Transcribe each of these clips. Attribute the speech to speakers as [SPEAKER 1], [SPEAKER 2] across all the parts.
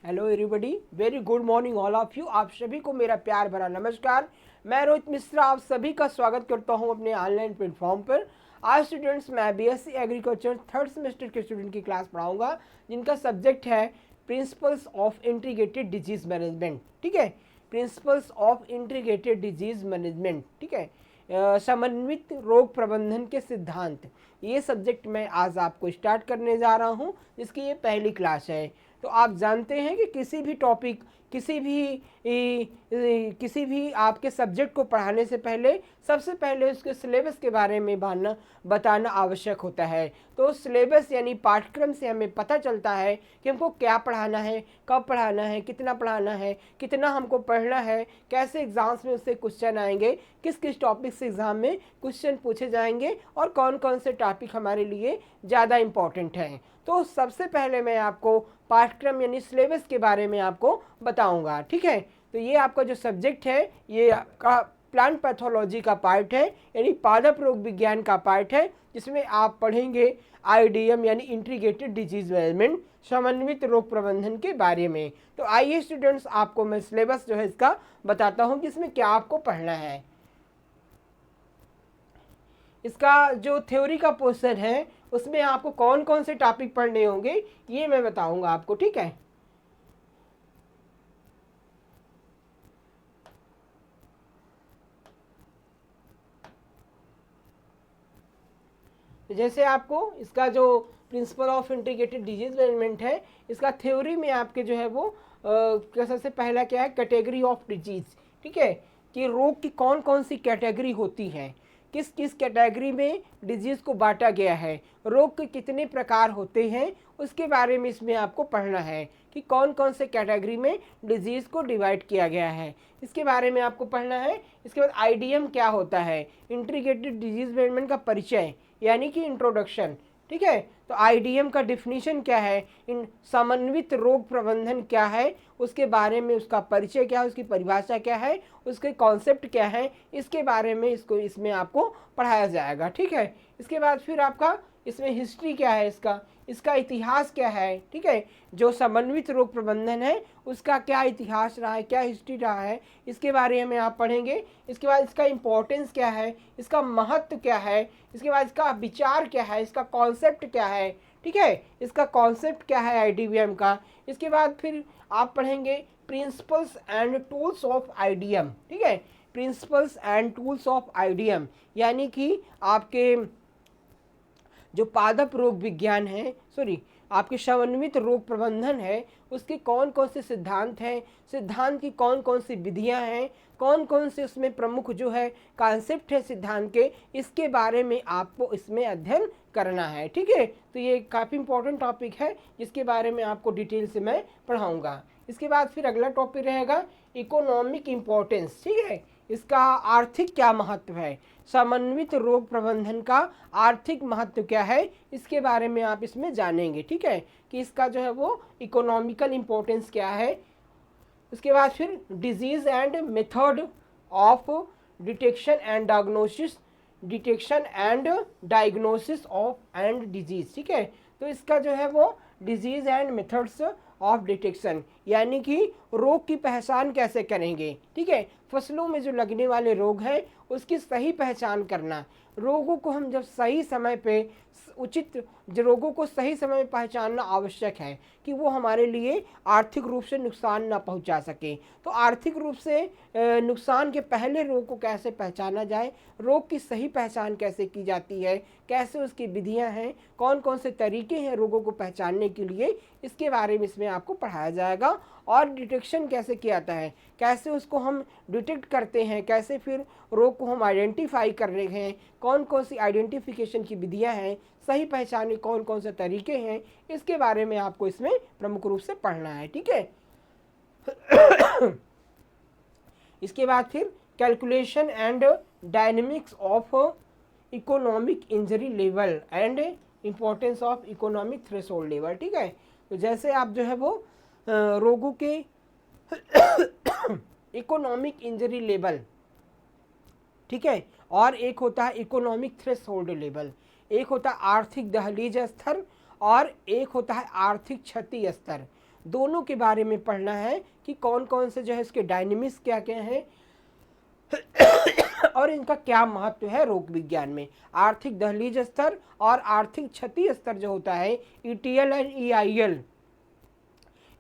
[SPEAKER 1] Hello everybody, very good morning all of you. आप सभी को मेरा प्यार भरा नमस्कार। मैं रोहित मिश्रा आप सभी का स्वागत करता हूं अपने ऑनलाइन प्लेटफॉर्म पर। आज स्टूडेंट्स मैं बीएससी एग्रीकल्चर थर्ड सेमेस्टर के स्टूडेंट की क्लास पढ़ाऊंगा, जिनका सब्जेक्ट है principles of integrated disease management. ठीक है, principles of integrated disease management. ठीक है, समन्वित रोग प्रबंधन के सिद्धांत, ये सब्जेक्ट मैं आज आपको स्टार्ट करने जा रहा हूँ, जिसकी ये पहली क्लास है। तो आप जानते हैं कि किसी भी टॉपिक, किसी भी आपके सब्जेक्ट को पढ़ाने से पहले सबसे पहले उसके सिलेबस के बारे में बताना आवश्यक होता है। तो सिलेबस यानी पाठ्यक्रम से हमें पता चलता है कि हमको क्या पढ़ाना है, कब पढ़ाना है, कितना पढ़ाना है, कितना हमको पढ़ना है, कैसे एग्जाम्स में उससे क्वेश्चन आएंगे, किस किस टॉपिक से एग्ज़ाम में क्वेश्चन पूछे जाएंगे और कौन कौन से टॉपिक हमारे लिए ज़्यादा इम्पॉर्टेंट हैं। तो सबसे पहले मैं आपको पाठ्यक्रम यानी सिलेबस के बारे में आपको बताऊंगा। ठीक है, तो ये आपका जो सब्जेक्ट है ये आपका प्लांट पैथोलॉजी का पार्ट है, यानी पादप रोग विज्ञान का पार्ट है, जिसमें आप पढ़ेंगे आईडीएम यानी इंटीग्रेटेड डिजीज मैनेजमेंट, समन्वित रोग प्रबंधन के बारे में। तो आइए स्टूडेंट्स, आपको मैं सिलेबस जो है इसका बताता हूँ कि इसमें क्या आपको पढ़ना है। इसका जो थ्योरी का पोर्शन है उसमें आपको कौन कौन से टॉपिक पढ़ने होंगे ये मैं बताऊंगा आपको। ठीक है, जैसे आपको इसका जो principle of integrated disease management है, इसका थ्योरी में आपके जो है वो सबसे पहला क्या है, कैटेगरी ऑफ डिजीज। ठीक है, कि रोग की कौन कौन सी कैटेगरी होती है, किस किस कैटेगरी में डिजीज़ को बांटा गया है, रोग के कितने प्रकार होते हैं, उसके बारे में इसमें आपको पढ़ना है कि कौन कौन से कैटेगरी में डिजीज़ को डिवाइड किया गया है, इसके बारे में आपको पढ़ना है। इसके बाद आईडीएम क्या होता है, इंटीग्रेटेड डिजीज मैनेजमेंट का परिचय यानी कि इंट्रोडक्शन। ठीक है, तो आईडीएम का डिफिनीशन क्या है, इन समन्वित रोग प्रबंधन क्या है, उसके बारे में उसका परिचय क्या है, उसकी परिभाषा क्या है, उसके कॉन्सेप्ट क्या है, इसके बारे में इसमें आपको पढ़ाया जाएगा। ठीक है, इसके बाद फिर आपका इसमें हिस्ट्री क्या है, इसका इतिहास क्या है। ठीक है, जो समन्वित रोग प्रबंधन है उसका क्या इतिहास रहा है, क्या हिस्ट्री रहा है, इसके बारे में आप पढ़ेंगे। इसके बाद इसका इम्पोर्टेंस क्या है, इसका महत्व क्या है, इसके बाद इसका विचार क्या है, इसका कॉन्सेप्ट क्या है। ठीक है, इसका कॉन्सेप्ट क्या है आईडीएम का। इसके बाद फिर आप पढ़ेंगे principles and tools of IDM. ठीक है, principles and tools of IDM यानी कि आपके जो पादप रोग विज्ञान है, आपके समन्वित रोग प्रबंधन है, उसके कौन कौन से सिद्धांत हैं, सिद्धांत की कौन कौन सी विधियां हैं, कौन कौन से उसमें प्रमुख जो है कॉन्सेप्ट है सिद्धांत के, इसके बारे में आपको इसमें अध्ययन करना है। ठीक है, तो ये काफ़ी इंपॉर्टेंट टॉपिक है जिसके बारे में आपको डिटेल से मैं पढ़ाऊँगा। इसके बाद फिर अगला टॉपिक रहेगा इकोनॉमिक इम्पोर्टेंस। ठीक है, इसका आर्थिक क्या महत्व है, समन्वित रोग प्रबंधन का आर्थिक महत्व क्या है, इसके बारे में आप इसमें जानेंगे। ठीक है, कि इसका जो है वो इकोनॉमिकल इम्पोर्टेंस क्या है। उसके बाद फिर disease and method of detection and diagnosis of and disease. ठीक है, तो इसका जो है वो disease and methods of detection यानी कि रोग की पहचान कैसे करेंगे। ठीक है, फसलों में जो लगने वाले रोग हैं उसकी सही पहचान करना, रोगों को हम जब सही समय पे रोगों को सही समय में पहचानना आवश्यक है कि वो हमारे लिए आर्थिक रूप से नुकसान ना पहुंचा सके। तो आर्थिक रूप से नुकसान के पहले रोग को कैसे पहचाना जाए, रोग की सही पहचान कैसे की जाती है, कैसे उसकी विधियां हैं, कौन कौन से तरीके हैं रोगों को पहचानने के लिए, इसके बारे में इसमें आपको पढ़ाया जाएगा। और डिटेक्शन कैसे किया जाता है, कैसे उसको हम डिटेक्ट करते हैं, कैसे फिर रोग को हम आइडेंटिफाई कर रहे हैं, कौन कौन सी आइडेंटिफिकेशन की विधियां हैं, सही पहचान के कौन कौन से तरीके हैं, इसके बारे में आपको इसमें प्रमुख रूप से पढ़ना है। ठीक है, इसके बाद फिर calculation and dynamics of economic injury level and importance of economic threshold level. ठीक है, तो जैसे आप जो है वो रोगों के इकोनॉमिक इंजरी लेवल, ठीक है, और एक होता है इकोनॉमिक थ्रेशोल्ड लेवल, एक होता है आर्थिक दहलीज स्तर और एक होता है आर्थिक क्षति स्तर। दोनों के बारे में पढ़ना है कि कौन कौन से जो है इसके डायनेमिक्स क्या क्या हैं और इनका क्या महत्व है रोग विज्ञान में। आर्थिक दहलीज स्तर और आर्थिक क्षति स्तर जो होता है ETL एंड EIL,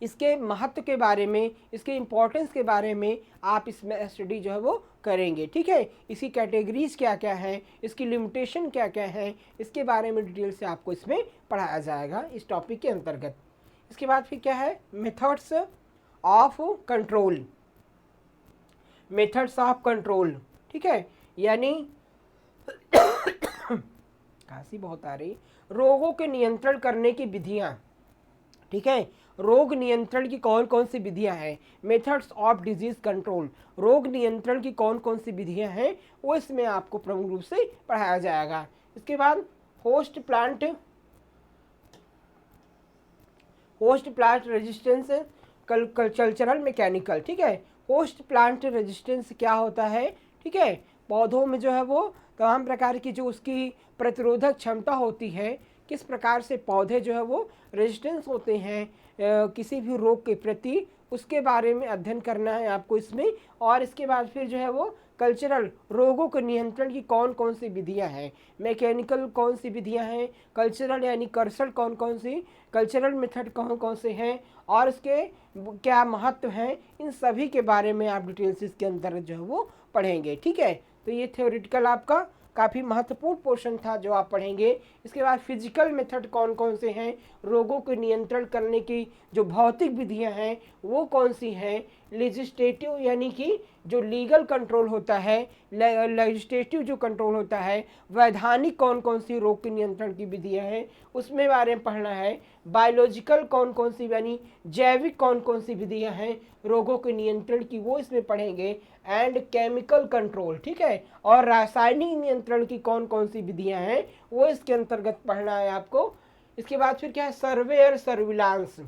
[SPEAKER 1] इसके महत्व के बारे में, इसके इम्पोर्टेंस के बारे में आप इसमें स्टडी जो है वो करेंगे। ठीक है, इसकी कैटेगरीज क्या क्या है, इसकी लिमिटेशन क्या क्या है, इसके बारे में डिटेल से आपको इसमें पढ़ाया जाएगा इस टॉपिक के अंतर्गत। इसके बाद फिर क्या है, methods of control. Methods of control, ठीक है, यानी खांसी बहुत आ रही, रोगों के नियंत्रण करने की विधियां। ठीक है, रोग नियंत्रण की कौन कौन सी विधियां हैं, मेथड्स ऑफ डिजीज कंट्रोल, रोग नियंत्रण की कौन कौन सी विधियां हैं वो इसमें आपको प्रमुख रूप से पढ़ाया जाएगा। इसके बाद host plant resistance cultural mechanical. ठीक है, होस्ट प्लांट रेजिस्टेंस क्या होता है, ठीक है, पौधों में जो है वो तमाम प्रकार की जो उसकी प्रतिरोधक क्षमता होती है, किस प्रकार से पौधे जो है वो रेजिस्टेंस होते हैं किसी भी रोग के प्रति, उसके बारे में अध्ययन करना है आपको इसमें। और इसके बाद फिर जो है वो कल्चरल, रोगों के नियंत्रण की कौन कौन सी विधियां हैं, मैकेनिकल कौन सी विधियां हैं, कल्चरल यानी कर्सल कौन कौन सी, कल्चरल मेथड कौन कौन से हैं और इसके क्या महत्व हैं, इन सभी के बारे में आप डिटेल्स इसके अंदर जो है वो पढ़ेंगे। ठीक है, तो ये थ्योरेटिकल आपका काफ़ी महत्वपूर्ण पोर्शन था जो आप पढ़ेंगे। इसके बाद फिजिकल मेथड कौन कौन से हैं, रोगों को नियंत्रण करने की जो भौतिक विधियां हैं वो कौन सी हैं, लेजिस्लेटिव यानी कि जो लीगल कंट्रोल होता है, लेजिस्लेटिव जो कंट्रोल होता है, वैधानिक कौन कौन सी रोग के नियंत्रण की विधियां हैं उसमें बारे में पढ़ना है, बायोलॉजिकल कौन कौन सी यानी जैविक कौन कौन सी विधियां हैं रोगों के नियंत्रण की वो इसमें पढ़ेंगे, एंड केमिकल कंट्रोल। ठीक है, और रासायनिक नियंत्रण की कौन कौन सी विधियां हैं वो इसके अंतर्गत पढ़ना है आपको। इसके बाद फिर क्या है, सर्वे और सर्विलांस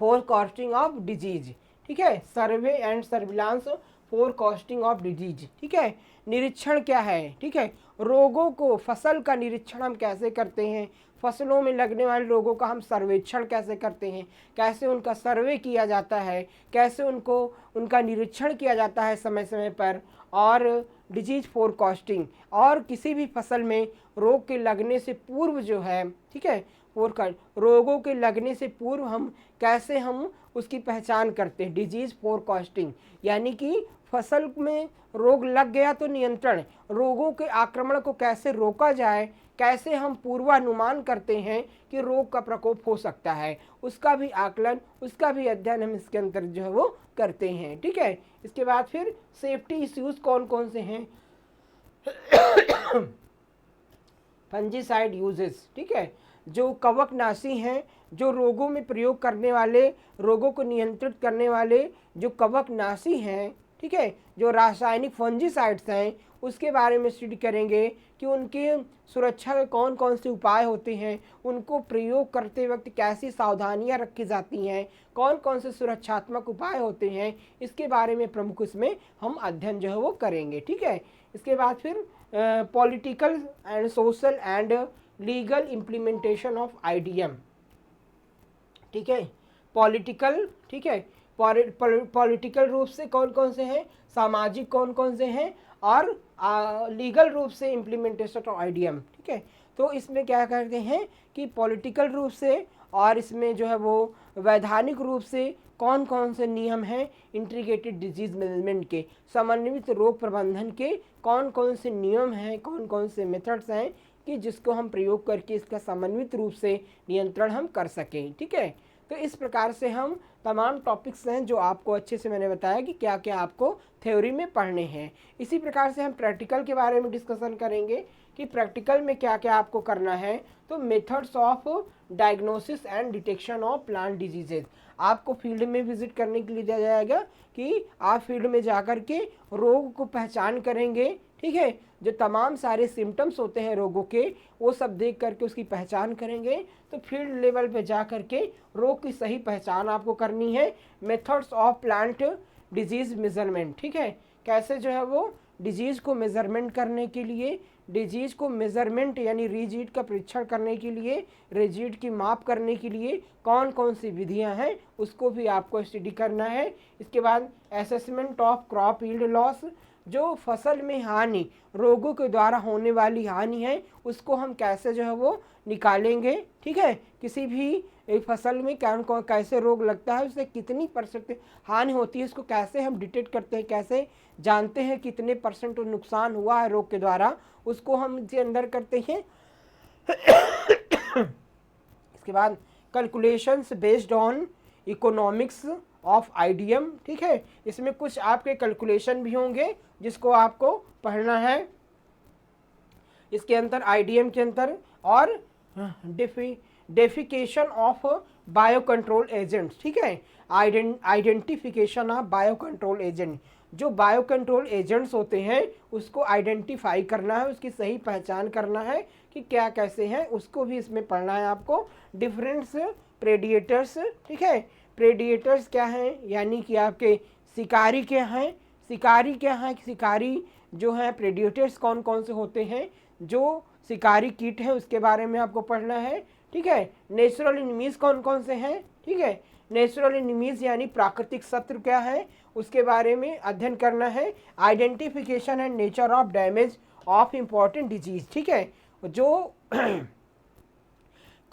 [SPEAKER 1] फोरकास्टिंग ऑफ डिजीज। ठीक है, survey and surveillance forecasting of disease. ठीक है, निरीक्षण क्या है, ठीक है, रोगों को, फसल का निरीक्षण हम कैसे करते हैं, फसलों में लगने वाले रोगों का हम सर्वेक्षण कैसे करते हैं, कैसे उनका सर्वे किया जाता है, कैसे उनका निरीक्षण किया जाता है समय समय पर, और डिजीज फोरकास्टिंग, और किसी भी फसल में रोग के लगने से पूर्व जो है, ठीक है, रोगों के लगने से पूर्व हम कैसे उसकी पहचान करते हैं, डिजीज फोरकास्टिंग, यानी कि फसल में रोग लग गया तो नियंत्रण, रोगों के आक्रमण को कैसे रोका जाए, कैसे हम पूर्वानुमान करते हैं कि रोग का प्रकोप हो सकता है, उसका भी आकलन, उसका भी अध्ययन हम इसके अंदर जो है वो करते हैं। ठीक है, इसके बाद फिर सेफ्टी इश्यूज कौन कौन से हैं, फंजीसाइड यूजेस। ठीक है, जो कवकनाशी हैं, जो रोगों में प्रयोग करने वाले, रोगों को नियंत्रित करने वाले जो कवकनाशी हैं, ठीक है, जो रासायनिक फंजीसाइड्स हैं उसके बारे में स्टडी करेंगे कि उनके सुरक्षा के कौन कौन से उपाय होते हैं, उनको प्रयोग करते वक्त कैसी सावधानियां रखी जाती हैं, कौन कौन से सुरक्षात्मक उपाय होते हैं, इसके बारे में प्रमुख इसमें हम अध्ययन जो है वो करेंगे। ठीक है, इसके बाद फिर political and social and legal implementation of IDM। ठीक है, पॉलिटिकल, ठीक है, पॉलिटिकल रूप से कौन कौन से हैं, सामाजिक कौन कौन से हैं, और लीगल रूप से इम्प्लीमेंटेशन ऑफ IDM। ठीक है, तो इसमें क्या करते हैं कि पॉलिटिकल रूप से और इसमें जो है वो वैधानिक रूप से कौन कौन से नियम हैं इंटीग्रेटेड डिजीज मैनेजमेंट के, समन्वित रोग प्रबंधन के कौन कौन से नियम हैं, कौन कौन से मेथड्स हैं कि जिसको हम प्रयोग करके इसका समन्वित रूप से नियंत्रण हम कर सकें। ठीक है, तो इस प्रकार से हम तमाम टॉपिक्स हैं जो आपको अच्छे से मैंने बताया कि क्या क्या आपको थ्योरी में पढ़ने हैं। इसी प्रकार से हम प्रैक्टिकल के बारे में डिस्कशन करेंगे कि प्रैक्टिकल में क्या क्या आपको करना है। तो methods of diagnosis and detection of plant diseases आपको फील्ड में विजिट करने के लिए दिया जाएगा कि आप फील्ड में जाकर के रोग को पहचान करेंगे। ठीक है, जो तमाम सारे सिम्टम्स होते हैं रोगों के वो सब देख करके उसकी पहचान करेंगे। तो फील्ड लेवल पे जा करके रोग की सही पहचान आपको करनी है। Methods of plant disease measurement, ठीक है, कैसे जो है वो डिजीज़ को मेजरमेंट करने के लिए डिजीज को मेजरमेंट यानी रीजीड का परीक्षण करने के लिए, रीजीड की माप करने के लिए कौन कौन सी विधियां हैं उसको भी आपको स्टडी करना है। इसके बाद assessment of crop yield loss, जो फसल में हानि, रोगों के द्वारा होने वाली हानि है उसको हम कैसे जो है वो निकालेंगे, ठीक है। किसी भी एक फसल में कैसे रोग लगता है, उससे कितनी परसेंट हानि होती है, इसको कैसे हम डिटेक्ट करते हैं, कैसे जानते हैं कितने परसेंट नुकसान हुआ है रोग के द्वारा, उसको हम इसके अंदर करते हैं। इसके बाद calculations based on economics of IDM, ठीक है। इसमें कुछ आपके कैलकुलेशन भी होंगे जिसको आपको पढ़ना है इसके अंदर आईडीएम के अंदर। और defecation of bio control agents, ठीक है। Identification of bio control agent, जो बायो कंट्रोल एजेंट्स होते हैं उसको आइडेंटिफाई करना है, उसकी सही पहचान करना है कि क्या कैसे हैं, उसको भी इसमें पढ़ना है आपको। डिफरेंस प्रेडिएटर्स, ठीक है। प्रेडिएटर्स क्या हैं, यानी कि आपके शिकारी क्या हैं, शिकारी क्या हैं, शिकारी जो हैं प्रेडिएटर्स कौन कौन से होते हैं, जो शिकारी कीट है उसके बारे में आपको पढ़ना है, ठीक है। नेचुरल एनिमीज कौन कौन से हैं, ठीक है। नेचुरल एनिमीज यानी प्राकृतिक शत्रु क्या है उसके बारे में अध्ययन करना है। Identification and nature of damage of important disease, ठीक है। जो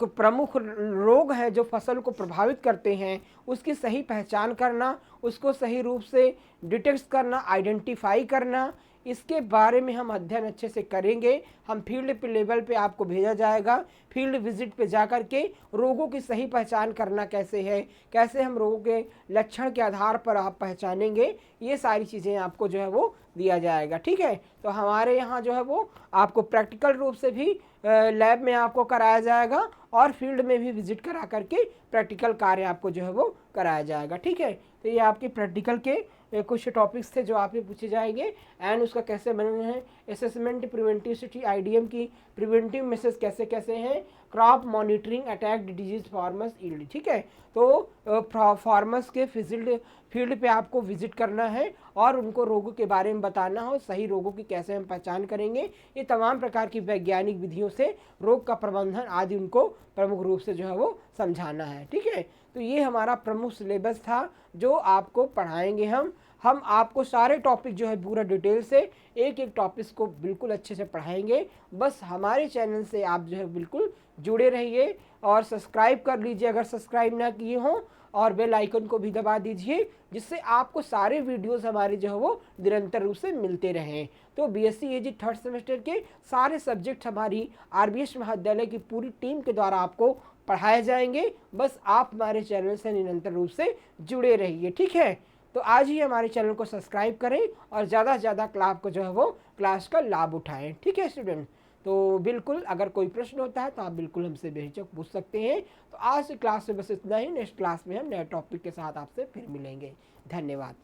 [SPEAKER 1] प्रमुख रोग हैं जो फसल को प्रभावित करते हैं उसकी सही पहचान करना, उसको सही रूप से डिटेक्ट करना, आइडेंटिफाई करना, इसके बारे में हम अध्ययन अच्छे से करेंगे। हम फील्ड पे लेवल पे आपको भेजा जाएगा, फील्ड विजिट पे जाकर के रोगों की सही पहचान करना कैसे है, कैसे हम रोगों के लक्षण के आधार पर आप पहचानेंगे, ये सारी चीज़ें आपको जो है वो दिया जाएगा, ठीक है। तो हमारे यहाँ जो है वो आपको प्रैक्टिकल रूप से भी लैब में आपको कराया जाएगा और फील्ड में भी विजिट करा करके प्रैक्टिकल कार्य आपको जो है वो कराया जाएगा, ठीक है। तो ये आपके प्रैक्टिकल के कुछ टॉपिक्स थे जो आपसे पूछे जाएंगे एंड उसका कैसे बनना है। असेसमेंट प्रिवेंटिव सिटी आईडीएम की प्रिवेंटिव मेसेज कैसे कैसे हैं, crop monitoring attack disease farmers yield, ठीक है। तो फार्मर्स के फील्ड पे आपको विजिट करना है और उनको रोगों के बारे में बताना हो, सही रोगों की कैसे हम पहचान करेंगे, ये तमाम प्रकार की वैज्ञानिक विधियों से रोग का प्रबंधन आदि उनको प्रमुख रूप से जो है वो समझाना है, ठीक है। तो ये हमारा प्रमुख सिलेबस था जो आपको पढ़ाएंगे हम आपको सारे टॉपिक जो है पूरा डिटेल से एक एक टॉपिक को बिल्कुल अच्छे से पढ़ाएंगे। बस हमारे चैनल से आप जो है बिल्कुल जुड़े रहिए और सब्सक्राइब कर लीजिए अगर सब्सक्राइब ना किए हों, और बेल आइकन को भी दबा दीजिए जिससे आपको सारे वीडियोस हमारे जो है वो निरंतर रूप से मिलते रहें। तो बीएससी एजी थर्ड सेमेस्टर के सारे सब्जेक्ट हमारी आरबीएस महाविद्यालय की पूरी टीम के द्वारा आपको पढ़ाए जाएंगे। बस आप हमारे चैनल से निरंतर रूप से जुड़े रहिए, ठीक है। तो आज ही हमारे चैनल को सब्सक्राइब करें और ज़्यादा से ज़्यादा क्लास को जो है वो क्लास का लाभ उठाएं, ठीक है स्टूडेंट। तो बिल्कुल अगर कोई प्रश्न होता है तो आप बिल्कुल हमसे बेहिचक पूछ सकते हैं। तो आज की क्लास में बस इतना ही, नेक्स्ट क्लास में हम नए टॉपिक के साथ आपसे फिर मिलेंगे। धन्यवाद।